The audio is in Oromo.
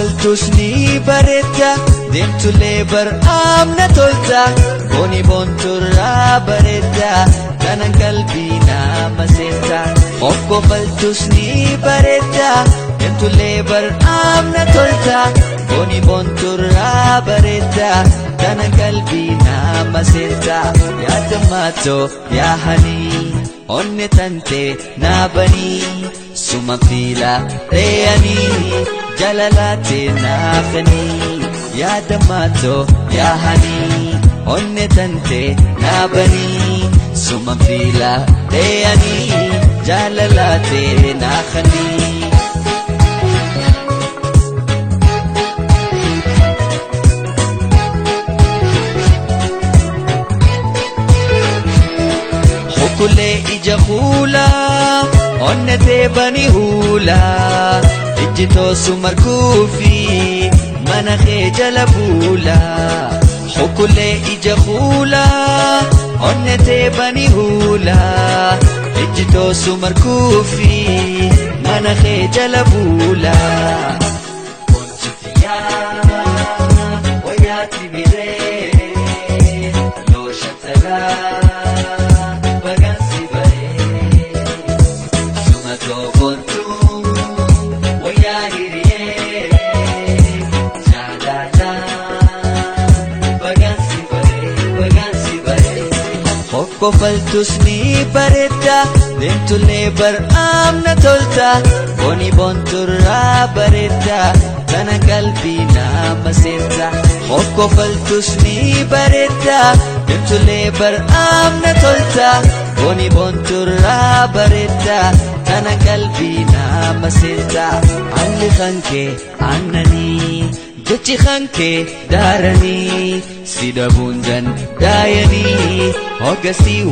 faltusni bareedda deemtulee bar'aamna tolta booni boonturraa bareedda kanan qalbii nama seenta Okko faltusni bareedda deemtulee bar'aamna tolta booni boonturraa bareedda kanan qalbii nama seenta yaadamaato yaahanii onne tante naabanii suma fiila reeyanii jalalate naafanii yaadamaato yaahanii onne tante naabanii suma fiila reeyanii jalalate naafanii Kule ija hula onne tebani hula ijito sumar kufi mana khejala bula Kule ija hula onne tebani hula ijito sumar kufi mana khejala bula Konchitiya wayati bire lo shatala Okko faltusni bareedda deemtulee bar'aamna tolta booni boonturraa bareedda kana qalbii nama seenta Okko faltusni bareedda deemtulee bar'aamna tolta booni boonturraa bareedda kana qalbii nama seenta Alli kankee annanii jechi kankee daaranii si dhabuun dandaayanii Ogasii